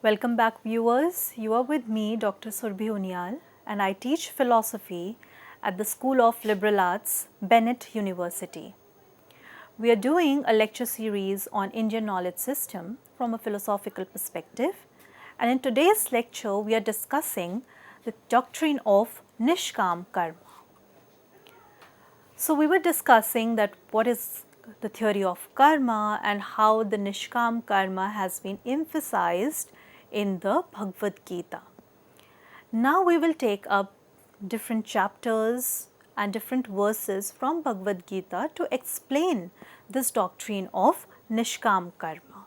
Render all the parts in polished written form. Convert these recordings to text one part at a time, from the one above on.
Welcome back, viewers. You are with me, Dr. Surbhi Unyal, and I teach philosophy at the School of Liberal Arts, Bennett University. We are doing a lecture series on Indian knowledge system from a philosophical perspective, and in today's lecture, we are discussing the doctrine of Niṣkāmakarma. So, we were discussing that what is the theory of karma and how the Niṣkāmakarma has been emphasized in the Bhagavad Gita. Now we will take up different chapters and different verses from Bhagavad Gita to explain this doctrine of Niṣkāmakarma.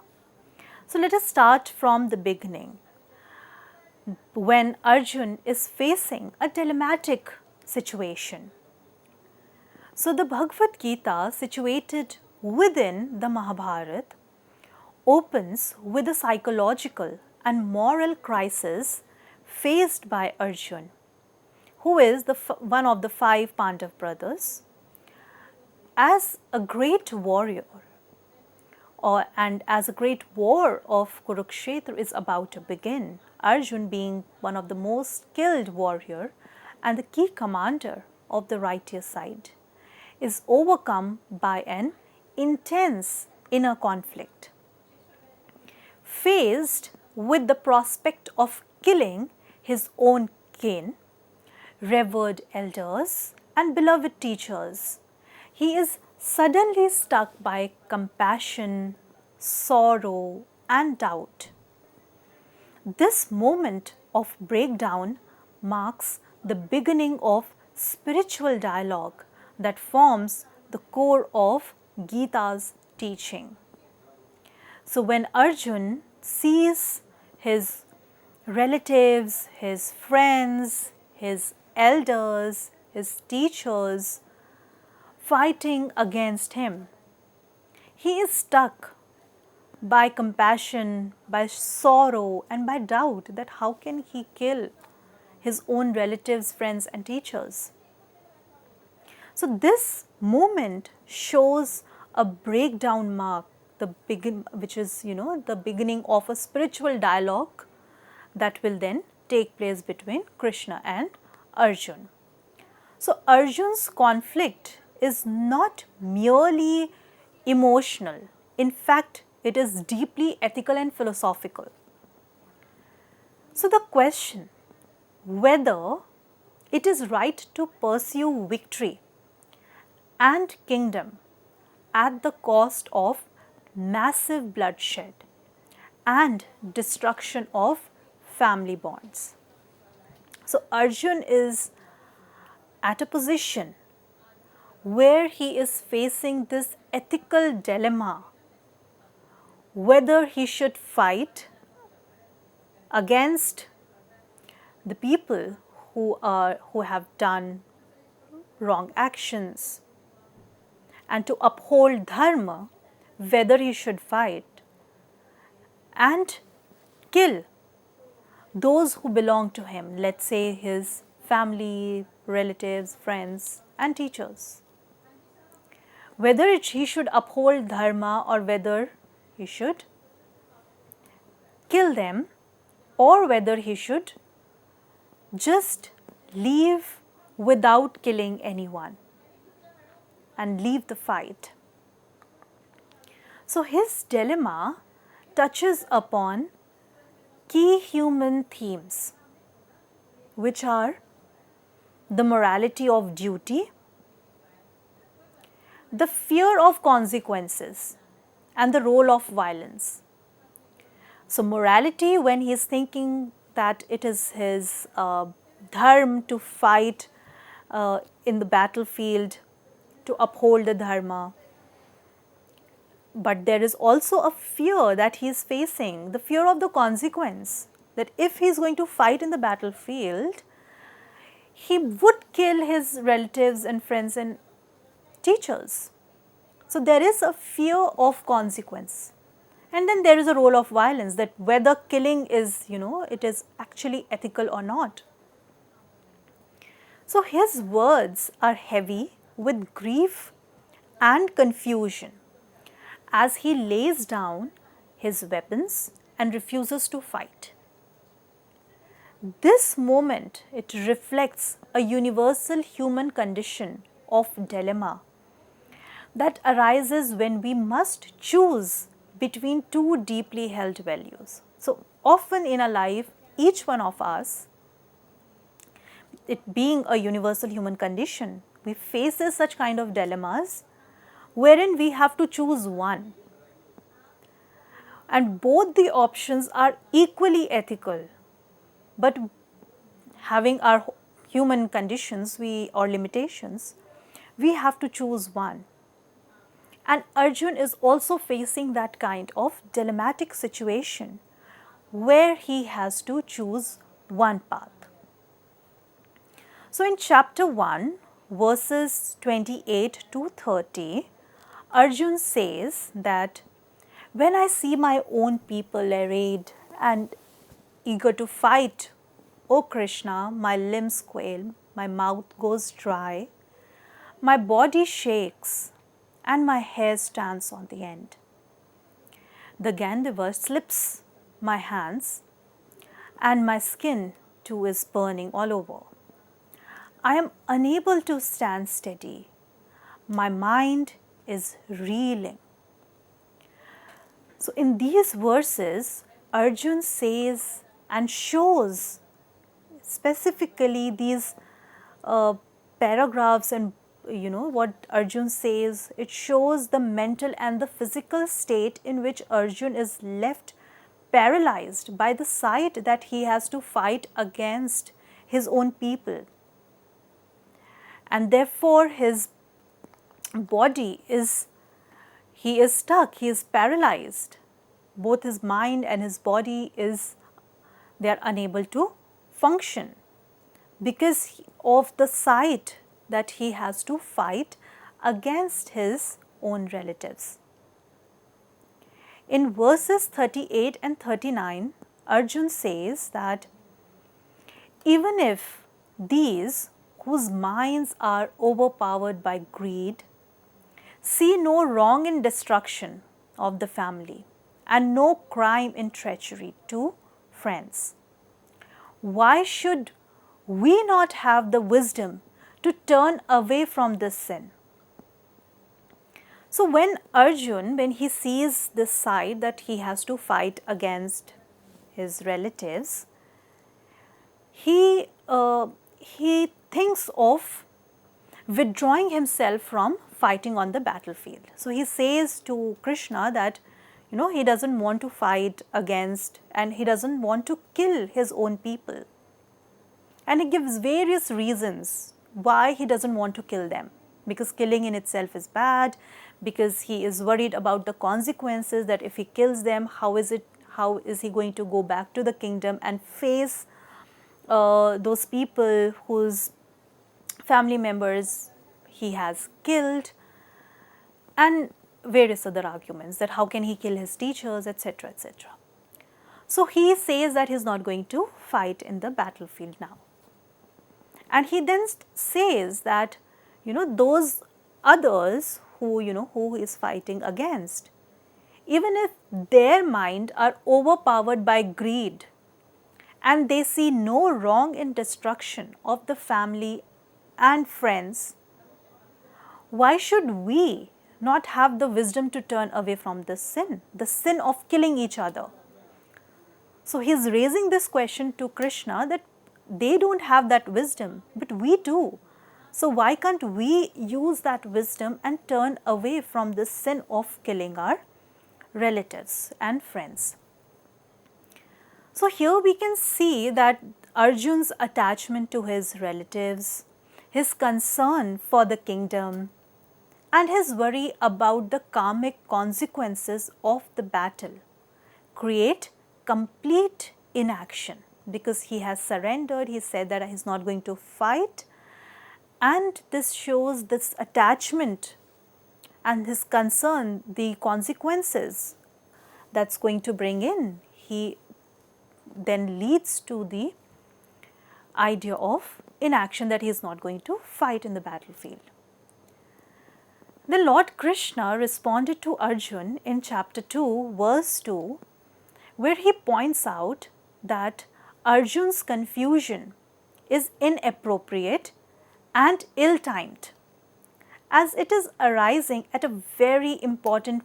So let us start from the beginning, when Arjun is facing a dilemmatic situation. So the Bhagavad Gita, situated within the Mahabharata, opens with a psychological and moral crisis faced by Arjun, who is one of the 5 Pandav brothers. As a great warrior, and as a great war of Kurukshetra is about to begin, Arjun, being one of the most skilled warrior and the key commander of the righteous side, is overcome by an intense inner conflict. Faced with the prospect of killing his own kin, revered elders and beloved teachers, he is suddenly struck by compassion, sorrow and doubt. This moment of breakdown marks the beginning of spiritual dialogue that forms the core of Gita's teaching. So when Arjun sees his relatives, his friends, his elders, his teachers fighting against him, he is struck by compassion, by sorrow and by doubt that how can he kill his own relatives, friends and teachers. So this moment shows a breakdown mark, which is the beginning of a spiritual dialogue that will then take place between Krishna and Arjun. So Arjun's conflict is not merely emotional. In fact, it is deeply ethical and philosophical. So the question whether it is right to pursue victory and kingdom at the cost of massive bloodshed and destruction of family bonds. So Arjun is at a position where he is facing this ethical dilemma, whether he should fight against the people who have done wrong actions and to uphold dharma, whether he should fight and kill those who belong to him, let's say his family, relatives, friends and teachers. Whether he should uphold dharma or whether he should kill them, or whether he should just leave without killing anyone and leave the fight. So his dilemma touches upon key human themes, which are the morality of duty, the fear of consequences and the role of violence. So morality, when he is thinking that it is his dharma to fight in the battlefield, to uphold the dharma. But there is also a fear that he is facing, the fear of the consequence, that if he is going to fight in the battlefield, he would kill his relatives and friends and teachers. So there is a fear of consequence. And then there is a role of violence, that whether killing is, it is actually ethical or not. So his words are heavy with grief and confusion as he lays down his weapons and refuses to fight. This moment, it reflects a universal human condition of dilemma that arises when we must choose between two deeply held values. So, often in our life, each one of us, it being a universal human condition, we faces such kind of dilemmas wherein we have to choose one, and both the options are equally ethical, but having our human conditions or limitations, we have to choose one. And Arjun is also facing that kind of dilemmatic situation where he has to choose one path. So in chapter 1, verses 28 to 30, Arjun says that when I see my own people arrayed and eager to fight, O Krishna, my limbs quail, my mouth goes dry, my body shakes and my hair stands on the end. The Gandiva slips my hands and my skin too is burning all over. I am unable to stand steady. My mind is reeling. So in these verses, Arjun says and shows specifically these paragraphs, and what Arjun says, it shows the mental and the physical state in which Arjun is left paralyzed by the sight that he has to fight against his own people. And therefore his body he is stuck, he is paralyzed. Both his mind and his body they are unable to function because of the sight that he has to fight against his own relatives. In verses 38 and 39, Arjun says that even if these whose minds are overpowered by greed see no wrong in destruction of the family and no crime in treachery to friends, why should we not have the wisdom to turn away from this sin? So when Arjun, when he sees this side that he has to fight against his relatives, he thinks of withdrawing himself from fighting on the battlefield. So he says to Krishna that he doesn't want to fight against and he doesn't want to kill his own people. And he gives various reasons why he doesn't want to kill them, because killing in itself is bad, because he is worried about the consequences, that if he kills them, how is he going to go back to the kingdom and face those people whose family members he has killed, and various other arguments that how can he kill his teachers, etc., etc. So he says that he is not going to fight in the battlefield now. And he then says that those others who who is fighting against, even if their mind are overpowered by greed and they see no wrong in destruction of the family and friends, why should we not have the wisdom to turn away from this sin, the sin of killing each other? So he is raising this question to Krishna that they don't have that wisdom, but we do. So why can't we use that wisdom and turn away from this sin of killing our relatives and friends? So here we can see that Arjun's attachment to his relatives, his concern for the kingdom, and his worry about the karmic consequences of the battle create complete inaction, because he has surrendered. He said that he is not going to fight, and this shows this attachment and his concern, the consequences that's going to bring in. He then leads to the idea of inaction, that he is not going to fight in the battlefield. Then Lord Krishna responded to Arjun in chapter 2, verse 2, where he points out that Arjun's confusion is inappropriate and ill-timed, as it is arising at a very important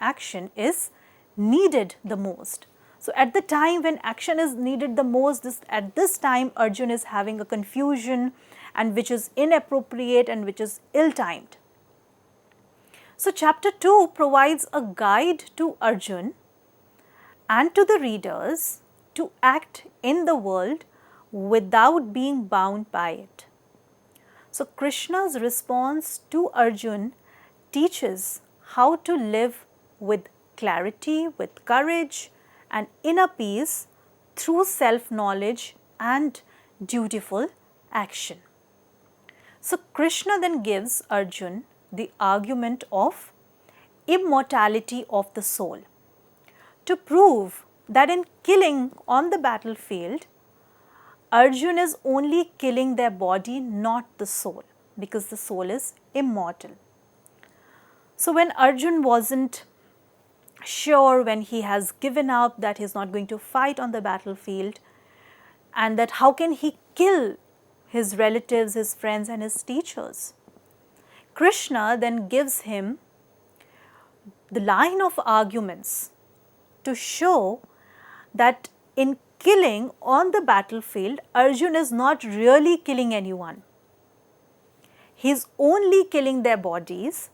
action is needed the most. So, at the time when action is needed the most, at this time Arjun is having a confusion and which is inappropriate and which is ill-timed. So, chapter 2 provides a guide to Arjun and to the readers to act in the world without being bound by it. So, Krishna's response to Arjun teaches how to live with clarity, with courage and inner peace through self-knowledge and dutiful action. So, Krishna then gives Arjun the argument of immortality of the soul to prove that in killing on the battlefield, Arjun is only killing their body, not the soul, because the soul is immortal. So, when Arjun wasn't sure, when he has given up that he is not going to fight on the battlefield, and that how can he kill his relatives, his friends and his teachers, Krishna then gives him the line of arguments to show that in killing on the battlefield, Arjun is not really killing anyone. He is only killing their bodies,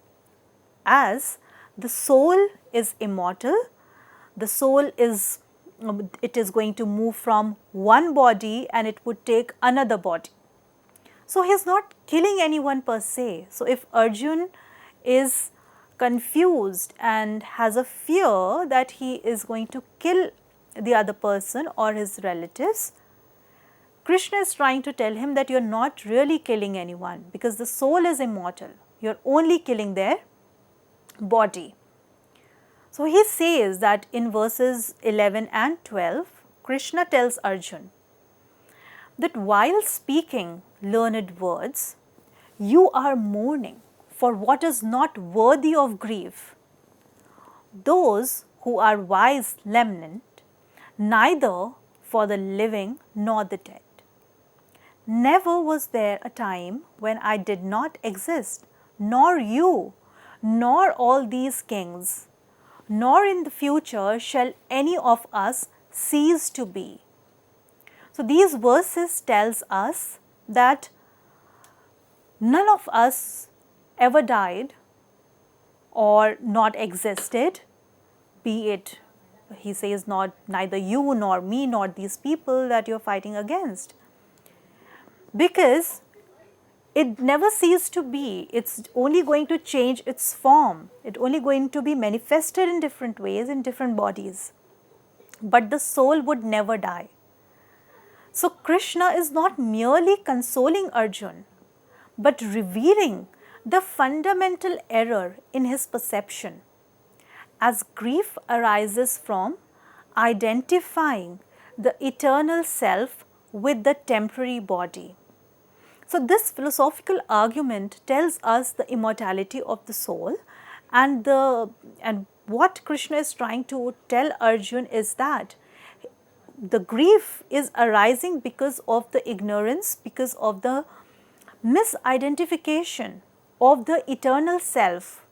as the soul is immortal, the soul is, it is going to move from one body and it would take another body. So, he is not killing anyone per se. So, if Arjun is confused and has a fear that he is going to kill the other person or his relatives, Krishna is trying to tell him that you are not really killing anyone, because the soul is immortal, you are only killing their body. So, he says that in verses 11 and 12, Krishna tells Arjun that while speaking learned words, you are mourning for what is not worthy of grief. Those who are wise lament neither for the living nor the dead. Never was there a time when I did not exist, nor you, nor all these kings, nor in the future shall any of us cease to be. So, these verses tells us that none of us ever died or not existed, be it, he says, not neither you nor me nor these people that you are fighting against, because it never ceased to be. It's only going to change its form, it's only going to be manifested in different ways in different bodies, but the soul would never die. So, Krishna is not merely consoling Arjun, but revealing the fundamental error in his perception, as grief arises from identifying the eternal self with the temporary body. So, this philosophical argument tells us the immortality of the soul, and what Krishna is trying to tell Arjun is that the grief is arising because of the ignorance, because of the misidentification of the eternal self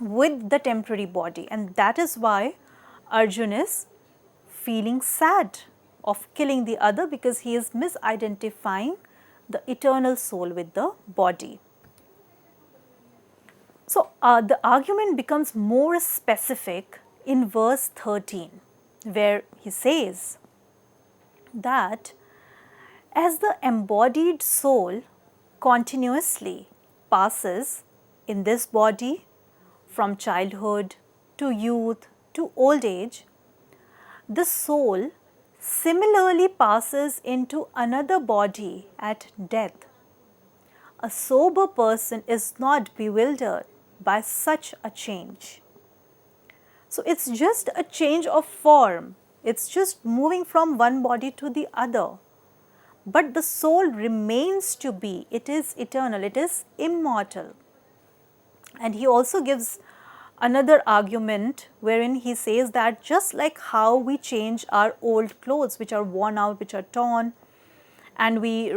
with the temporary body, and that is why Arjun is feeling sad of killing the other, because he is misidentifying the eternal soul with the body. So, the argument becomes more specific in verse 13, where he says that as the embodied soul continuously passes in this body from childhood to youth to old age, the soul similarly passes into another body at death. A sober person is not bewildered by such a change. So, it is just a change of form, it is just moving from one body to the other, but the soul remains to be, it is eternal, it is immortal. And he also gives another argument wherein he says that just like how we change our old clothes which are worn out, which are torn, and we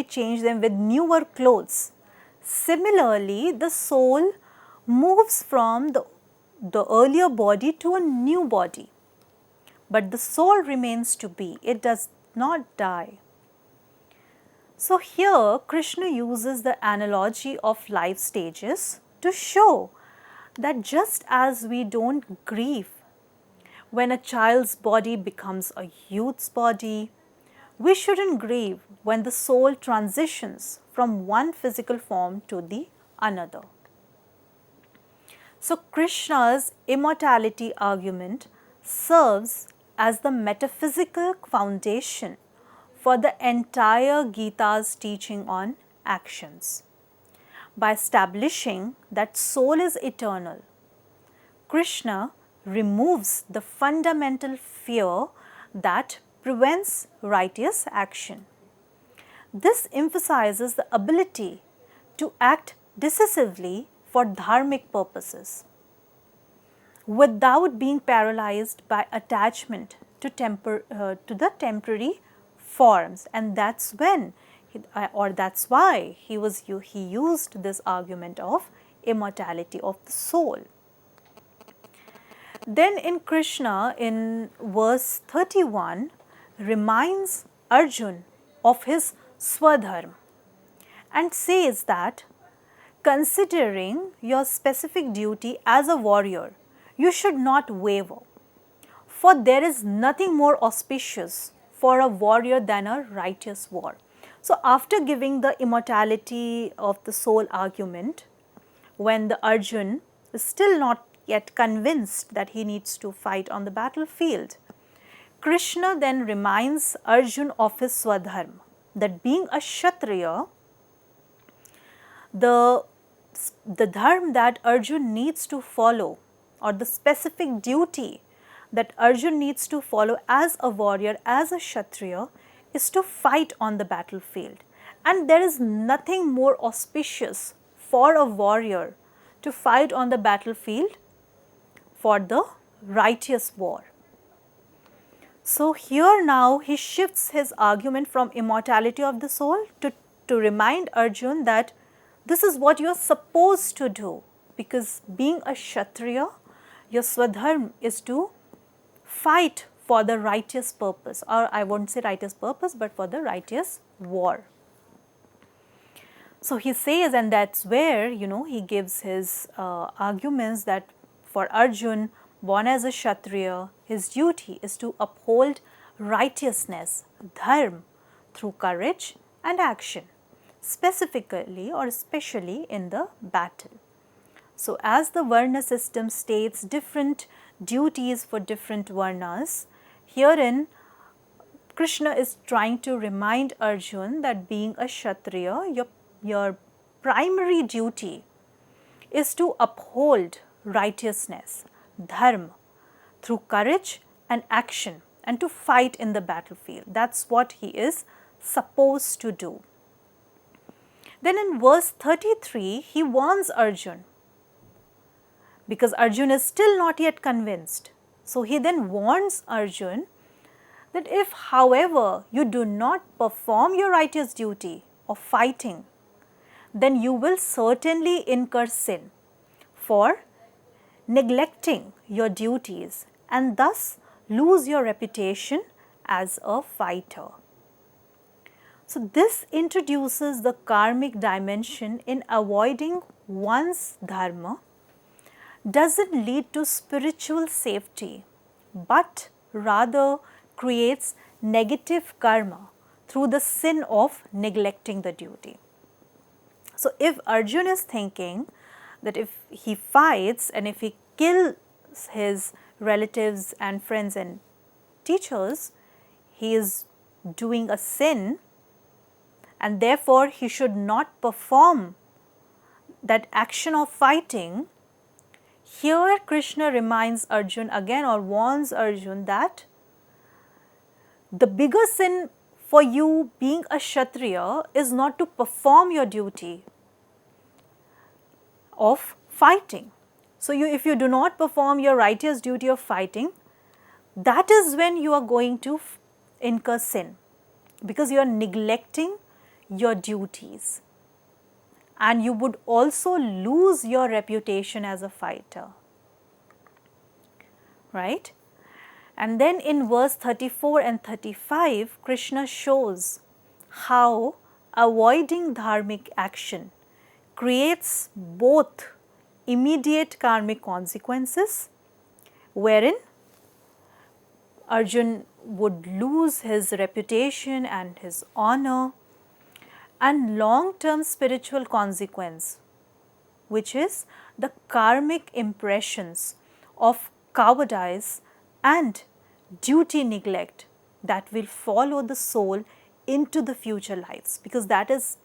change them with newer clothes. Similarly, the soul moves from the earlier body to a new body, but the soul remains to be, it does not die. So here Krishna uses the analogy of life stages to show that just as we don't grieve when a child's body becomes a youth's body, we shouldn't grieve when the soul transitions from one physical form to the another. So Krishna's immortality argument serves as the metaphysical foundation for the entire Gita's teaching on actions. By establishing that soul is eternal, Krishna removes the fundamental fear that prevents righteous action. This emphasizes the ability to act decisively for dharmic purposes without being paralyzed by attachment to the temporary forms, and that's when that's why he used this argument of immortality of the soul. Then in Krishna, in verse 31, reminds Arjun of his swadharma and says that considering your specific duty as a warrior, you should not waver, for there is nothing more auspicious for a warrior than a righteous war. So after giving the immortality of the soul argument, when the Arjun is still not yet convinced that he needs to fight on the battlefield, Krishna then reminds Arjun of his swadharma, that being a Kshatriya, the dharma that Arjun needs to follow, or the specific duty that Arjun needs to follow as a warrior, as a Kshatriya, is to fight on the battlefield. And there is nothing more auspicious for a warrior to fight on the battlefield for the righteous war. So here now he shifts his argument from immortality of the soul to remind Arjun that this is what you are supposed to do, because being a Kshatriya, your swadharma is to fight for the righteous purpose, or I won't say righteous purpose, but for the righteous war. So he says, and that's where he gives his arguments that for Arjun, born as a Kshatriya, his duty is to uphold righteousness, dharma, through courage and action, specifically or especially in the battle. So as the Varna system states different duties for different Varnas, herein Krishna is trying to remind Arjun that being a Kshatriya, your primary duty is to uphold righteousness, dharma, through courage and action, and to fight in the battlefield. That's what he is supposed to do. Then in verse 33, he warns Arjun, because Arjun is still not yet convinced. So he then warns Arjun that if, however, you do not perform your righteous duty of fighting, then you will certainly incur sin for neglecting your duties and thus lose your reputation as a fighter. So this introduces the karmic dimension in avoiding one's dharma doesn't lead to spiritual safety, but rather creates negative karma through the sin of neglecting the duty. So if Arjun is thinking that if he fights and if he kills his relatives and friends and teachers, he is doing a sin, and therefore he should not perform that action of fighting, here Krishna reminds Arjun again, or warns Arjun, that the bigger sin for you being a Kshatriya is not to perform your duty of fighting. So, if you do not perform your righteous duty of fighting, that is when you are going to incur sin, because you are neglecting your duties, and you would also lose your reputation as a fighter, right? And then in verse 34 and 35, Krishna shows how avoiding dharmic action creates both immediate karmic consequences, wherein Arjun would lose his reputation and his honor, and long-term spiritual consequence, which is the karmic impressions of cowardice and duty neglect that will follow the soul into the future lives, because that is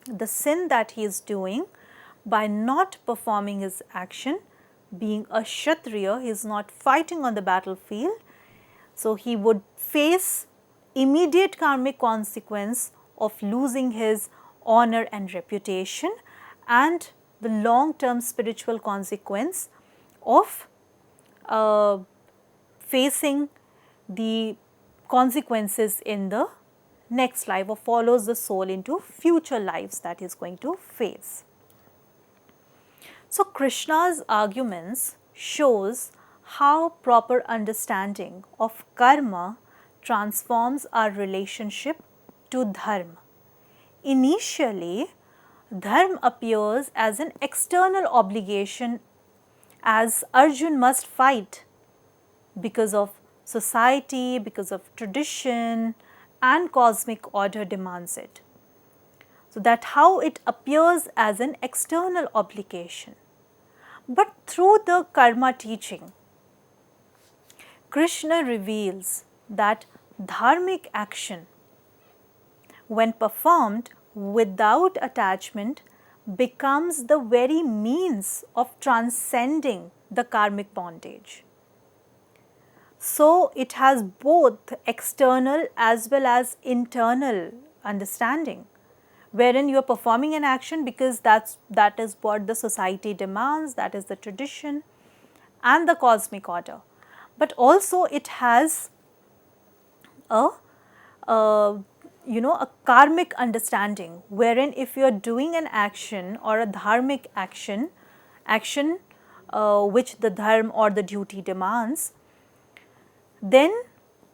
the sin that he is doing by not performing his action. Being a Kshatriya, he is not fighting on the battlefield, so he would face immediate karmic consequence of losing his honor and reputation, and the long-term spiritual consequence of facing the consequences in the next life, or follows the soul into future lives that he is going to face. So, Krishna's arguments shows how proper understanding of karma transforms our relationship to dharma. Initially, dharma appears as an external obligation, as Arjun must fight because of society, because of tradition, and cosmic order demands it. So, that how it appears as an external obligation. But through the karma teaching, Krishna reveals that dharmic action, when performed without attachment, becomes the very means of transcending the karmic bondage. So, it has both external as well as internal understanding, wherein you are performing an action because that is what the society demands, that is the tradition and the cosmic order. But also it has a karmic understanding, wherein if you are doing an action or a dharmic action which the dharma or the duty demands, then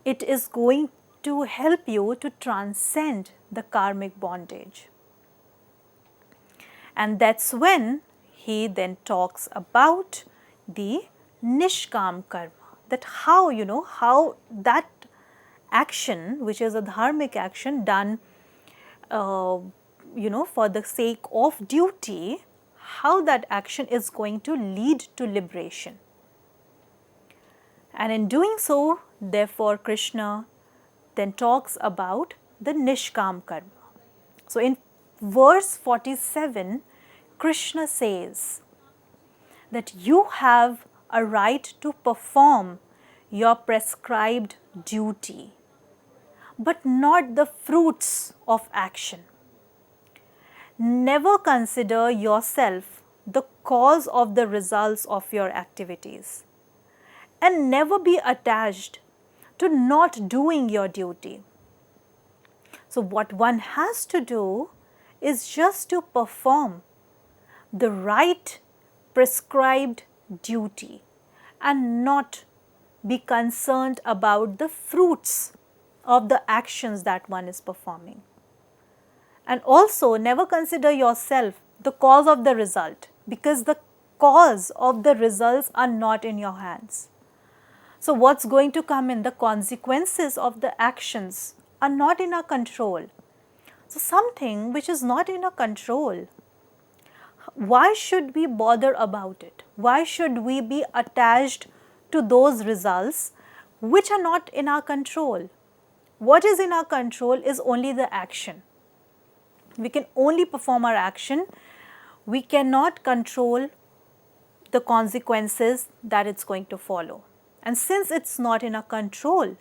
it is going to help you to transcend the karmic bondage. And that's when he then talks about the Niṣkāmakarma, that how that action, which is a dharmic action done for the sake of duty, how that action is going to lead to liberation. And in doing so, therefore, Krishna then talks about the Niṣkāmakarma. So, in verse 47, Krishna says that you have a right to perform your prescribed duty, but not the fruits of action. Never consider yourself the cause of the results of your activities, and never be attached to not doing your duty. So, what one has to do is just to perform the right prescribed duty and not be concerned about the fruits of the actions that one is performing. And also never consider yourself the cause of the result, because the cause of the results are not in your hands. So, what's going to come in, the consequences of the actions are not in our control. So, something which is not in our control, why should we bother about it? Why should we be attached to those results which are not in our control? What is in our control is only the action. We can only perform our action. We cannot control the consequences that it's going to follow. And since it's not in our control,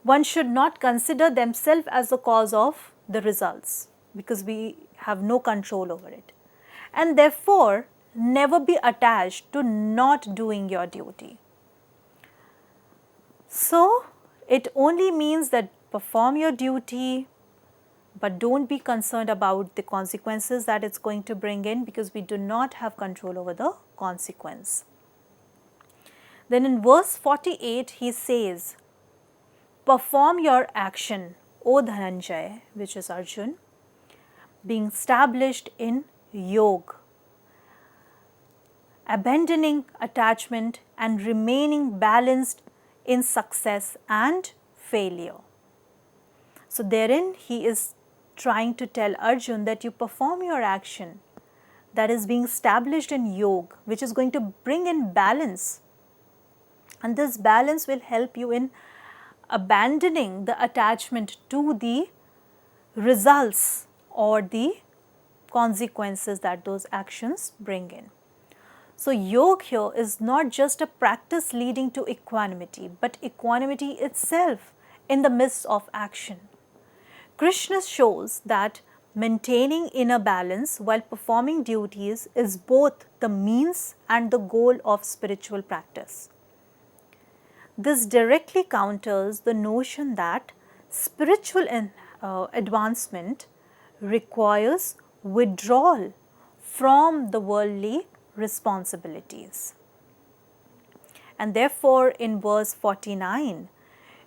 one should not consider themselves as the cause of the results, because we have no control over it. And therefore, never be attached to not doing your duty. So, it only means that perform your duty, but don't be concerned about the consequences that it's going to bring in, because we do not have control over the consequence. Then in verse 48 he says, perform your action, O Dhananjay, which is Arjun, being established in yoga, abandoning attachment and remaining balanced in success and failure. So therein he is trying to tell Arjun that you perform your action that is being established in yoga, which is going to bring in balance, and this balance will help you in abandoning the attachment to the results or the consequences that those actions bring in. So yoga here is not just a practice leading to equanimity, but equanimity itself in the midst of action. Krishna shows that maintaining inner balance while performing duties is both the means and the goal of spiritual practice. This directly counters the notion that spiritual advancement requires withdrawal from the worldly responsibilities. And therefore, in verse 49,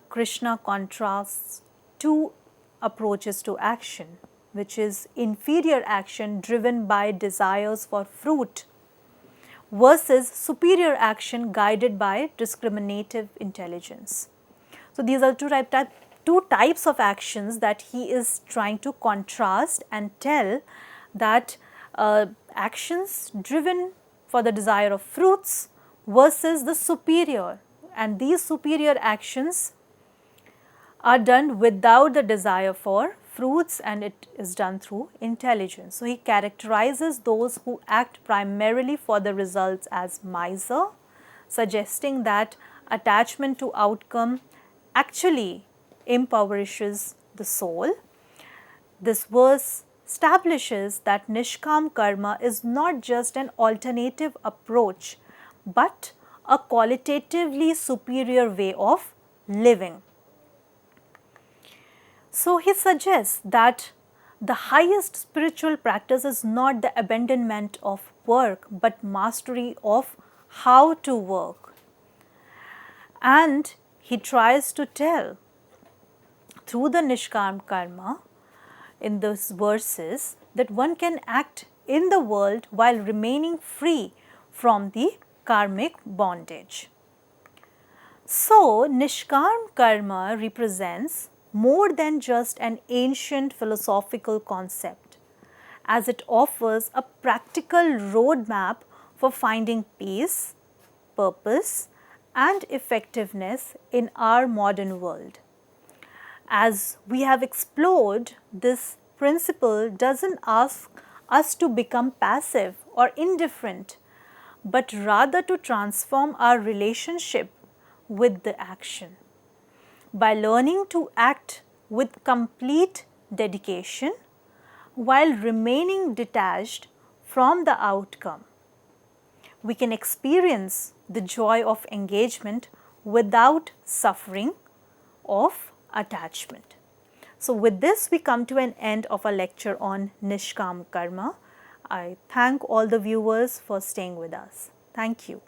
Krishna contrasts two approaches to action, which is inferior action driven by desires for fruit versus superior action guided by discriminative intelligence. So these are two types of actions that he is trying to contrast and tell that actions driven for the desire of fruits versus the superior, and these superior actions are done without the desire for fruits, and it is done through intelligence. So he characterizes those who act primarily for the results as miser, suggesting that attachment to outcome actually impoverishes the soul. This verse establishes that Niṣkāmakarma is not just an alternative approach, but a qualitatively superior way of living. So he suggests that the highest spiritual practice is not the abandonment of work, but mastery of how to work. And he tries to tell through the Niṣkāmakarma in those verses that one can act in the world while remaining free from the karmic bondage. So Niṣkāmakarma represents more than just an ancient philosophical concept, as it offers a practical roadmap for finding peace, purpose, and effectiveness in our modern world. As we have explored, this principle doesn't ask us to become passive or indifferent, but rather to transform our relationship with the action. By learning to act with complete dedication while remaining detached from the outcome, we can experience the joy of engagement without suffering of attachment. So with this, we come to an end of our lecture on Niṣkāmakarma. I thank all the viewers for staying with us. Thank you.